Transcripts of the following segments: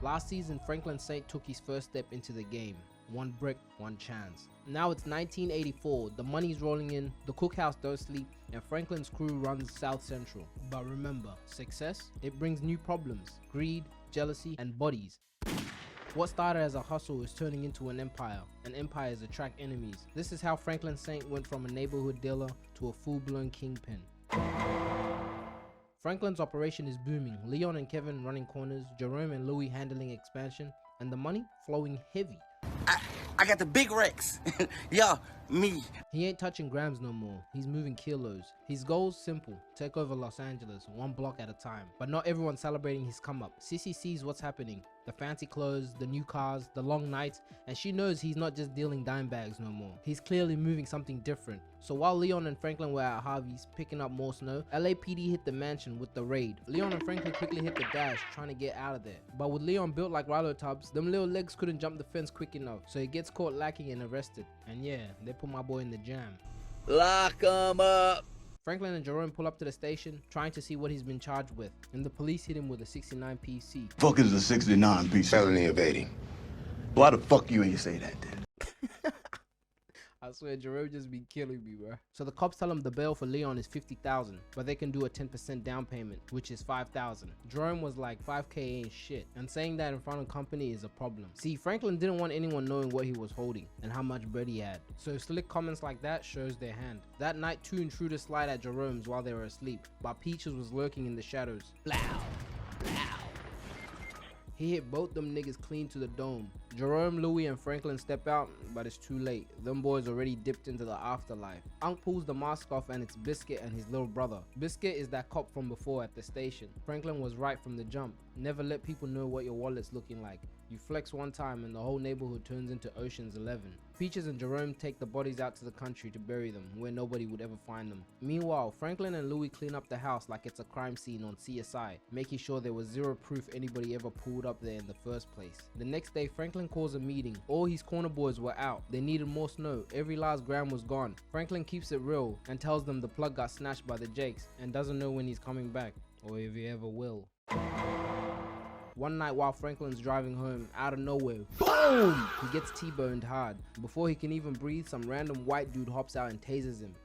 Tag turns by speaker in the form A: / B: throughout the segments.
A: Last season, Franklin Saint took his first step into the game. One brick, one chance. Now it's 1984, the money's rolling in, the cookhouse don't sleep, and Franklin's crew runs South Central. But remember, success, it brings new problems, greed, jealousy, and bodies. What started as a hustle is turning into an empire, and empires attract enemies. This is how Franklin Saint went from a neighborhood dealer to a full-blown kingpin. Franklin's operation is booming, Leon and Kevin running corners, Jerome and Louis handling expansion, and the money flowing heavy.
B: I got the big Rex. Yeah, me.
A: He ain't touching grams no more, he's moving kilos. His goal's simple, take over Los Angeles, one block at a time. But not everyone's celebrating his come up. Sissy sees what's happening, the fancy clothes, the new cars, the long nights, and she knows he's not just dealing dime bags no more. He's clearly moving something different. So while Leon and Franklin were at Harvey's picking up more snow, LAPD hit the mansion with the raid. Leon and Franklin quickly hit the dash, trying to get out of there. But with Leon built like Rilo tubs, them little legs couldn't jump the fence quick enough, so he gets caught lacking and arrested. And yeah, they put my boy in the jam.
B: Lock 'em up.
A: Franklin and Jerome pull up to the station, trying to see what he's been charged with, and the police hit him with a 69 PC.
C: Fuck is a 69 piece?
D: Felony evading.
C: Why the fuck you ain't say that then?
A: I swear Jerome just be killing me, bro. So the cops tell him the bail for Leon is 50,000, but they can do a 10% down payment, which is 5,000. Jerome was like, 5K ain't shit, and saying that in front of company is a problem. See, Franklin didn't want anyone knowing what he was holding and how much bread he had, so slick comments like that shows their hand. That night, 2 intruders slide at Jerome's while they were asleep, but Peaches was lurking in the shadows. Blow, blow. He hit both them niggas clean to the dome. Jerome, Louis, and Franklin step out, but it's too late. Them boys already dipped into the afterlife. Unc pulls the mask off and it's Biscuit and his little brother. Biscuit is that cop from before at the station. Franklin was right from the jump. Never let people know what your wallet's looking like. You flex one time and the whole neighborhood turns into Ocean's 11. Peaches and Jerome take the bodies out to the country to bury them, where nobody would ever find them. Meanwhile, Franklin and Louis clean up the house like it's a crime scene on CSI, making sure there was zero proof anybody ever pulled up there in the first place. The next day, Franklin calls a meeting. All his corner boys were out. They needed more snow. Every last gram was gone. Franklin keeps it real and tells them the plug got snatched by the Jakes and doesn't know when he's coming back, or if he ever will. One night while Franklin's driving home, out of nowhere, boom! He gets T-boned hard. Before he can even breathe, some random white dude hops out and tases him,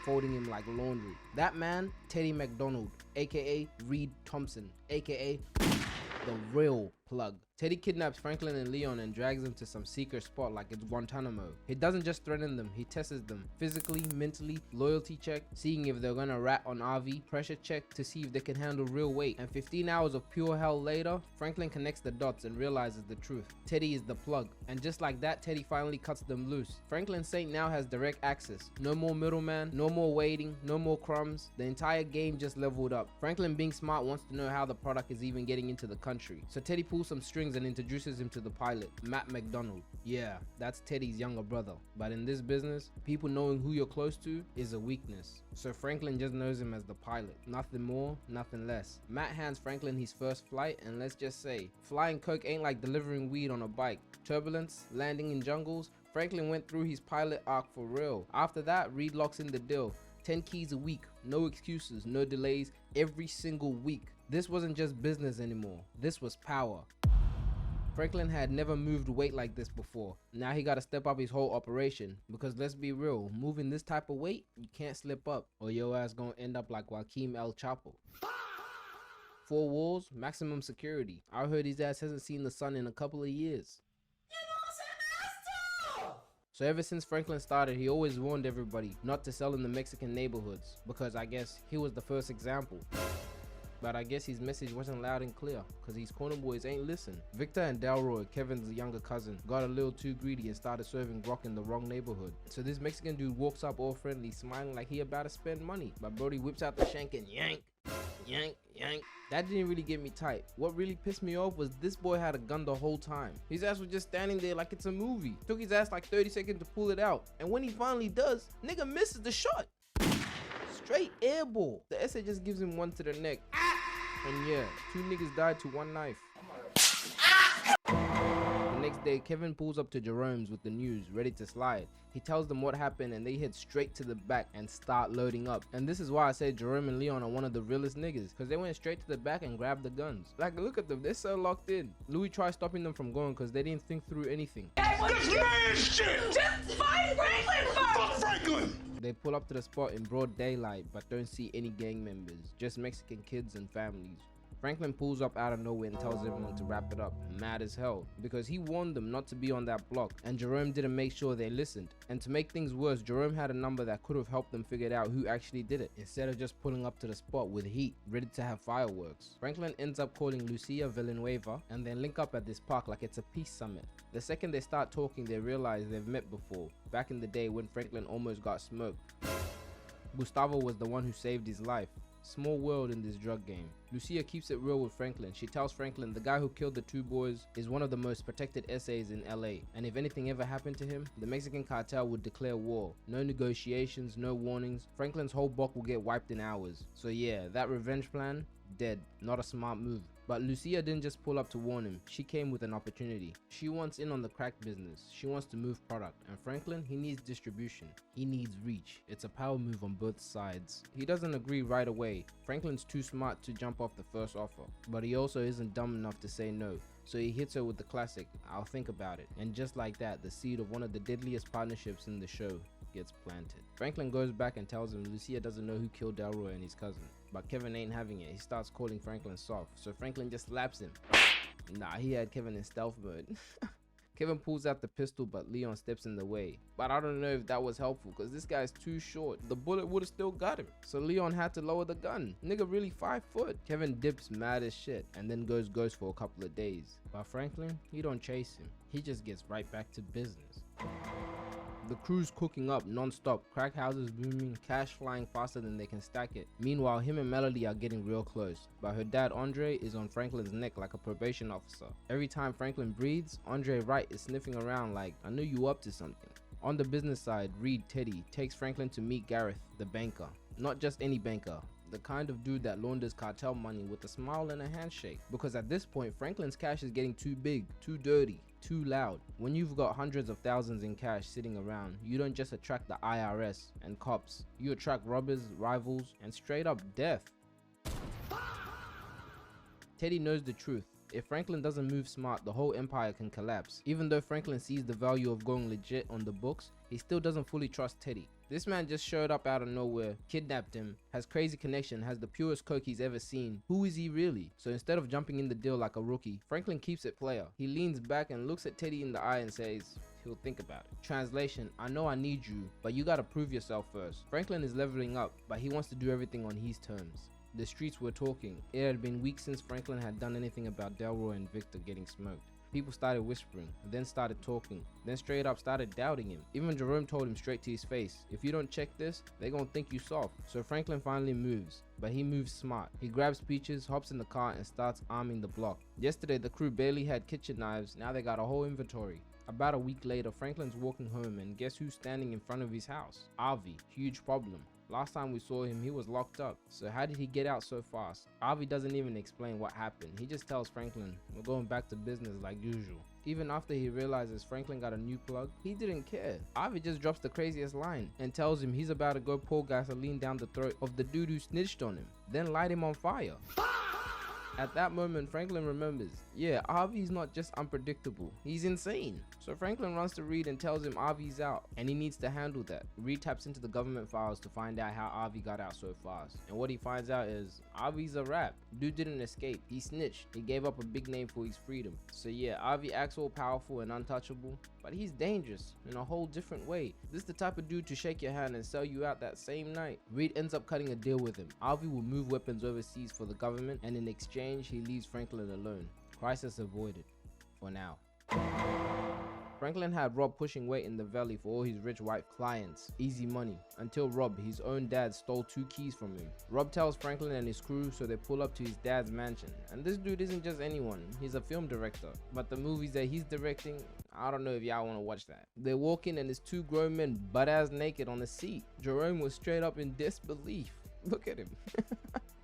A: folding him like laundry. That man, Teddy McDonald, aka Reed Thompson, aka the real plug. Teddy kidnaps Franklin and Leon and drags them to some secret spot like it's Guantanamo. He doesn't just threaten them, he tests them physically, mentally, loyalty check, seeing if they're gonna rat on RV, pressure check to see if they can handle real weight. And 15 hours of pure hell later, Franklin connects the dots and realizes the truth. Teddy is the plug. And just like that, Teddy finally cuts them loose. Franklin Saint now has direct access. No more middleman, no more waiting, no more crumbs. The entire game just leveled up. Franklin, being smart, wants to know how the product is even getting into the country. So Teddy pulls some strings and introduces him to the pilot, Matt McDonald. Yeah, that's Teddy's younger brother. But in this business, people knowing who you're close to is a weakness. So Franklin just knows him as the pilot. Nothing more, nothing less. Matt hands Franklin his first flight, and let's just say, flying coke ain't like delivering weed on a bike. Turbulence, landing in jungles, Franklin went through his pilot arc for real. After that, Reed locks in the deal. 10 keys a week, no excuses, no delays, every single week. This wasn't just business anymore, this was power. Franklin had never moved weight like this before. Now he gotta step up his whole operation, because let's be real, moving this type of weight, you can't slip up or your ass gonna end up like Joaquin El Chapo. 4 walls, maximum security. I heard his ass hasn't seen the sun in a couple of years. So ever since Franklin started, he always warned everybody not to sell in the Mexican neighborhoods, because I guess he was the first example. But I guess his message wasn't loud and clear, cause these corner boys ain't listen. Victor and Delroy, Kevin's younger cousin, got a little too greedy and started serving grok in the wrong neighborhood. So this Mexican dude walks up all friendly, smiling like he about to spend money. But Brody whips out the shank and yank, yank, yank. That didn't really get me tight. What really pissed me off was this boy had a gun the whole time. His ass was just standing there like it's a movie. Took his ass like 30 seconds to pull it out. And when he finally does, nigga misses the shot. Straight airball. The essay just gives him one to the neck. And yeah, 2 niggas died to 1 knife. The next next day, Kevin pulls up to Jerome's with the news, ready to slide. He tells them what happened and they head straight to the back and start loading up. And this is why I say Jerome and Leon are one of the realest niggas, because they went straight to the back and grabbed the guns. Like, look at them, they're so locked in. Louis tries stopping them from going because they didn't think through anything.
C: This man shit!
D: Just find Franklin first!
C: Fuck Franklin!
A: They pull up to the spot in broad daylight but don't see any gang members, just Mexican kids and families. Franklin pulls up out of nowhere and tells everyone to wrap it up, mad as hell, because he warned them not to be on that block, and Jerome didn't make sure they listened. And to make things worse, Jerome had a number that could have helped them figure out who actually did it, instead of just pulling up to the spot with heat, ready to have fireworks. Franklin ends up calling Lucia Villanueva, and they link up at this park like it's a peace summit. The second they start talking, they realize they've met before, back in the day when Franklin almost got smoked. Gustavo was the one who saved his life. Small world in this drug game. Lucia keeps it real with Franklin. She tells Franklin the guy who killed the two boys is one of the most protected essays in LA, and if anything ever happened to him, the Mexican cartel would declare war. No negotiations, no warnings. Franklin's whole block will get wiped in hours. So yeah, that revenge plan, dead. Not a smart move. But Lucia didn't just pull up to warn him, she came with an opportunity. She wants in on the crack business, she wants to move product, and Franklin, he needs distribution, he needs reach. It's a power move on both sides. He doesn't agree right away. Franklin's too smart to jump off the first offer, but he also isn't dumb enough to say no. So he hits her with the classic, "I'll think about it." And just like that, the seed of one of the deadliest partnerships in the show gets planted. Franklin goes back and tells him Lucia doesn't know who killed Delroy and his cousin. But Kevin ain't having it. He starts calling Franklin soft, so Franklin just slaps him. Nah, he had Kevin in stealth mode. Kevin pulls out the pistol, but Leon steps in the way. But I don't know if that was helpful, because this guy's too short. The bullet would have still got him. So Leon had to lower the gun. Nigga really 5 foot. Kevin dips mad as shit, and then goes ghost for a couple of days. But Franklin, he don't chase him. He just gets right back to business. The crew's cooking up non-stop, crack houses booming, cash flying faster than they can stack it. Meanwhile, him and Melody are getting real close, but her dad Andre is on Franklin's neck like a probation officer. Every time Franklin breathes, Andre Wright is sniffing around like, "I knew you up to something." On the business side, Reed Teddy takes Franklin to meet Gareth, the banker. Not just any banker, the kind of dude that launders cartel money with a smile and a handshake. Because at this point, Franklin's cash is getting too big, too dirty, too loud. When you've got hundreds of thousands in cash sitting around, you don't just attract the IRS and cops, you attract robbers, rivals, and straight up death. Teddy knows the truth. If Franklin doesn't move smart, the whole empire can collapse. Even though Franklin sees the value of going legit on the books, he still doesn't fully trust Teddy. This man just showed up out of nowhere, kidnapped him, has crazy connection, has the purest coke he's ever seen. Who is he really? So instead of jumping in the deal like a rookie, Franklin keeps it player. He leans back and looks at Teddy in the eye and says, he'll think about it. Translation, I know I need you, but you gotta prove yourself first. Franklin is leveling up, but he wants to do everything on his terms. The streets were talking. It had been weeks since Franklin had done anything about Delroy and Victor getting smoked. People started whispering, then started talking, then straight up started doubting him. Even Jerome told him straight to his face, if you don't check this, they gonna think you soft. So Franklin finally moves, but he moves smart. He grabs Peaches, hops in the car and starts arming the block. Yesterday the crew barely had kitchen knives, now they got a whole inventory. About a week later, Franklin's walking home and guess who's standing in front of his house? Avi, huge problem. Last time we saw him, he was locked up. So how did he get out so fast? Avi doesn't even explain what happened. He just tells Franklin, we're going back to business like usual. Even after he realizes Franklin got a new plug, he didn't care. Avi just drops the craziest line and tells him he's about to go pour gasoline down the throat of the dude who snitched on him, then light him on fire. At that moment, Franklin remembers, yeah, Avi's not just unpredictable, he's insane. So Franklin runs to Reed and tells him Avi's out, and he needs to handle that. Reed taps into the government files to find out how Avi got out so fast. And what he finds out is, Avi's a rat. Dude didn't escape, he snitched. He gave up a big name for his freedom. So yeah, Avi acts all powerful and untouchable, but he's dangerous in a whole different way. This is the type of dude to shake your hand and sell you out that same night. Reed ends up cutting a deal with him. Avi will move weapons overseas for the government, and in exchange, he leaves Franklin alone. Crisis avoided. For now. Franklin had Rob pushing weight in the valley for all his rich white clients. Easy money. Until Rob, his own dad, stole 2 keys from him. Rob tells Franklin and his crew, so they pull up to his dad's mansion. And this dude isn't just anyone, he's a film director. But the movies that he's directing, I don't know if y'all want to watch that. They walk in and there's 2 grown men butt-ass naked on the seat. Jerome was straight up in disbelief. Look at him.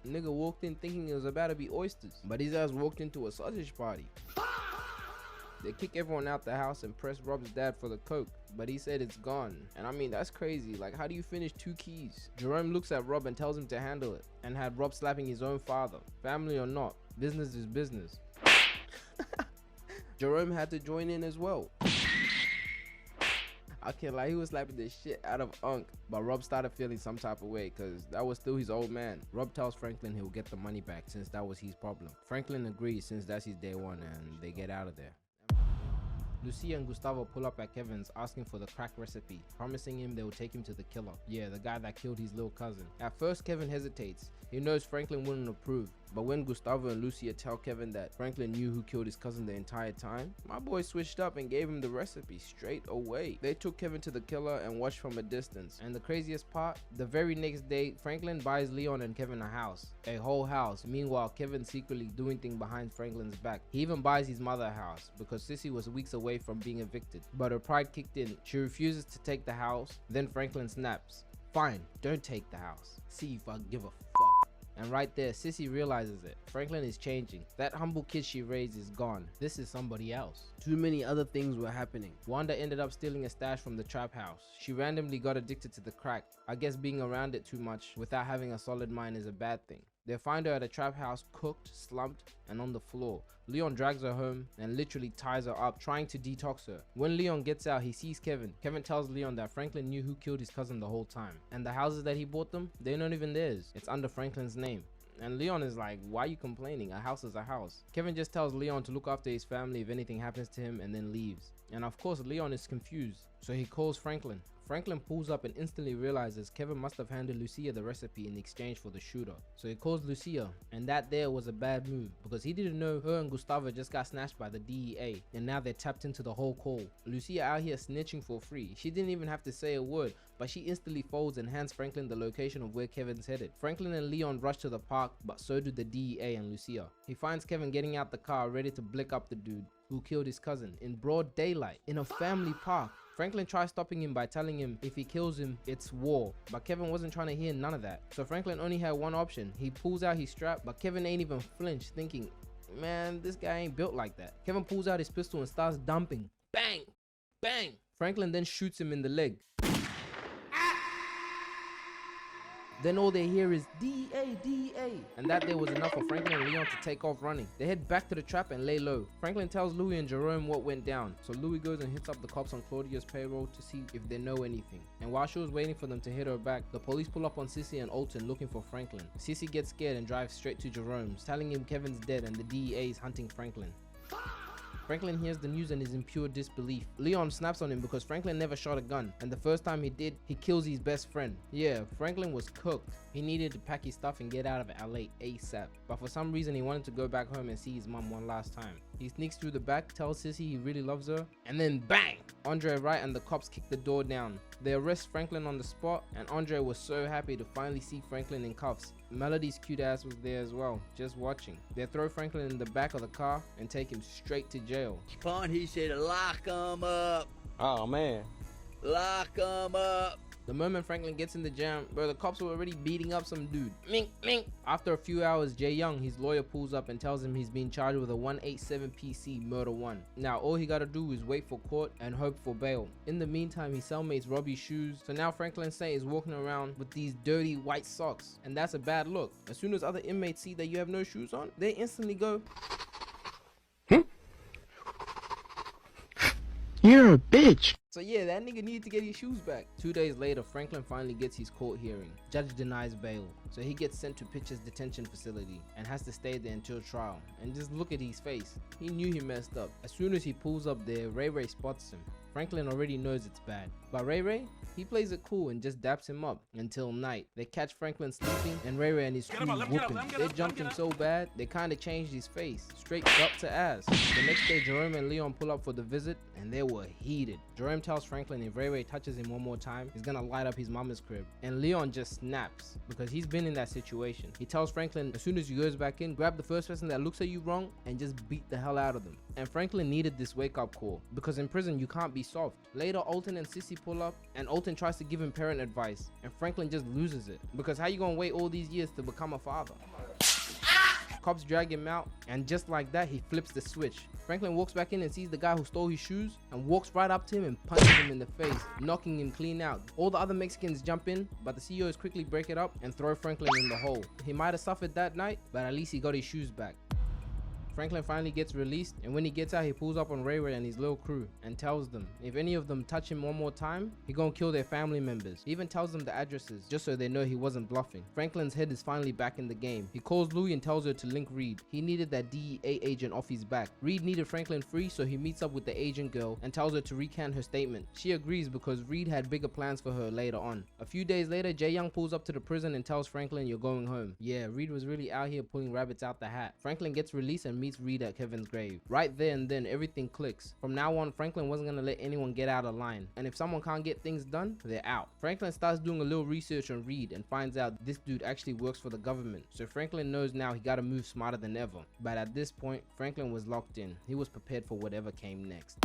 A: Nigga walked in thinking it was about to be oysters, but his ass walked into a sausage party. They kick everyone out the house and press Rob's dad for the coke, but he said it's gone. And I mean, that's crazy. Like, how do you finish 2 keys? Jerome looks at Rob and tells him to handle it, and had Rob slapping his own father. Family or not, business is business. Jerome had to join in as well. I can't lie, he was slapping the shit out of Unc, but Rob started feeling some type of way because that was still his old man. Rob tells Franklin he'll get the money back since that was his problem. Franklin agrees since that's his day one, and they get out of there. Lucia and Gustavo pull up at Kevin's asking for the crack recipe, promising him they will take him to the killer. Yeah, the guy that killed his little cousin. At first, Kevin hesitates. He knows Franklin wouldn't approve, but when Gustavo and Lucia tell Kevin that Franklin knew who killed his cousin the entire time, my boy switched up and gave him the recipe straight away. They took Kevin to the killer and watched from a distance. And the craziest part, the very next day, Franklin buys Leon and Kevin a house. A whole house. Meanwhile, Kevin's secretly doing things behind Franklin's back. He even buys his mother a house because Sissy was weeks away from being evicted. But her pride kicked in. She refuses to take the house. Then Franklin snaps. Fine, don't take the house. See if I give a fuck. And right there, Sissy realizes it. Franklin is changing. That humble kid she raised is gone. This is somebody else. Too many other things were happening. Wanda ended up stealing a stash from the trap house. She randomly got addicted to the crack. I guess being around it too much without having a solid mind is a bad thing. They find her at a trap house, cooked, slumped, and on the floor. Leon drags her home and literally ties her up, trying to detox her. When Leon gets out, he sees Kevin. Kevin tells Leon that Franklin knew who killed his cousin the whole time. And the houses that he bought them, they're not even theirs. It's under Franklin's name. And Leon is like, why are you complaining? A house is a house. Kevin just tells Leon to look after his family if anything happens to him and then leaves. And of course, Leon is confused. So he calls Franklin. Franklin pulls up and instantly realizes Kevin must have handed Lucia the recipe in exchange for the shooter. So he calls Lucia, and that there was a bad move because he didn't know her and Gustavo just got snatched by the DEA, and now they're tapped into the whole call. Lucia out here snitching for free. She didn't even have to say a word, but she instantly folds and hands Franklin the location of where Kevin's headed. Franklin and Leon rush to the park, but so do the DEA and Lucia. He finds Kevin getting out the car ready to blick up the dude who killed his cousin in broad daylight in a family park. Franklin tries stopping him by telling him if he kills him, it's war. But Kevin wasn't trying to hear none of that. So Franklin only had one option. He pulls out his strap, but Kevin ain't even flinched, thinking, man, this guy ain't built like that. Kevin pulls out his pistol and starts dumping. Bang! Bang! Franklin then shoots him in the leg. Then all they hear is DEA, DEA. And that day was enough for Franklin and Leon to take off running. They head back to the trap and lay low. Franklin tells Louis and Jerome what went down. So Louis goes and hits up the cops on Claudia's payroll to see if they know anything. And while she was waiting for them to hit her back, the police pull up on Sissy and Alton looking for Franklin. Sissy gets scared and drives straight to Jerome's, telling him Kevin's dead and the DEA is hunting Franklin. Franklin hears the news and is in pure disbelief. Leon snaps on him because Franklin never shot a gun, and the first time he did, he kills his best friend. Yeah, Franklin was cooked. He needed to pack his stuff and get out of LA ASAP, but for some reason he wanted to go back home and see his mom one last time. He sneaks through the back, tells Sissy he really loves her, and then bang! Andre Wright and the cops kick the door down. They arrest Franklin on the spot, and Andre was so happy to finally see Franklin in cuffs. Melody's cute ass was there as well, just watching. They throw Franklin in the back of the car and take him straight to jail.
B: Pond, he said, lock him up.
E: Oh, man.
B: Lock him up.
A: The moment Franklin gets in the jam, bro, the cops were already beating up some dude. Mink, mink. After a few hours, Jay Young, his lawyer, pulls up and tells him he's being charged with a 187 PC murder 1. Now, all he gotta do is wait for court and hope for bail. In the meantime, his cellmates rob his shoes, so now Franklin Saint is walking around with these dirty white socks, and that's a bad look. As soon as other inmates see that you have no shoes on, they instantly go,
E: You're a bitch.
A: so yeah, that nigga needed to get his shoes back. 2 days later, Franklin finally gets his court hearing. Judge denies bail, so he gets sent to Pitcher's detention facility and has to stay there until trial. And just look at his face. He knew he messed up. As soon as he pulls up there, Ray Ray spots him. Franklin already knows it's bad, but Ray Ray, he plays it cool and just daps him up until night. They catch Franklin sleeping and Ray Ray and his crew whooping. They jumped him so bad, they kinda changed his face, straight up to ass. The next day, Jerome and Leon pull up for the visit and they were heated. Jerome tells Franklin if Ray Ray touches him one more time, he's gonna light up his mama's crib. And Leon just snaps because he's been in that situation. He tells Franklin as soon as he goes back in, grab the first person that looks at you wrong and just beat the hell out of them. And Franklin needed this wake-up call because in prison you can't be soft. Later, Alton and Sissy pull up and Alton tries to give him parent advice and Franklin just loses it because how you gonna wait all these years to become a father? Cops drag him out, and just like that, he flips the switch. Franklin walks back in and sees the guy who stole his shoes and walks right up to him and punches him in the face, knocking him clean out. All the other Mexicans jump in, but the CEOs quickly break it up and throw Franklin in the hole. He might have suffered that night, but at least he got his shoes back. Franklin finally gets released, and when he gets out, he pulls up on Ray Ray and his little crew and tells them if any of them touch him one more time, he gonna kill their family members. He even tells them the addresses just so they know he wasn't bluffing. Franklin's head is finally back in the game. He calls Louie and tells her to link Reed. He needed that DEA agent off his back. Reed needed Franklin free, so he meets up with the agent girl and tells her to recant her statement. She agrees because Reed had bigger plans for her later on. A few days later, Jay Young pulls up to the prison and tells Franklin, "You're going home." Yeah, Reed was really out here pulling rabbits out the hat. Franklin gets released and meets Reed at Kevin's grave. Right there and then, everything clicks. From now on, Franklin wasn't gonna let anyone get out of line, and if someone can't get things done, they're out. Franklin starts doing a little research on Reed and finds out this dude actually works for the government, so Franklin knows now he gotta move smarter than ever. But at this point, Franklin was locked in. He was prepared for whatever came next.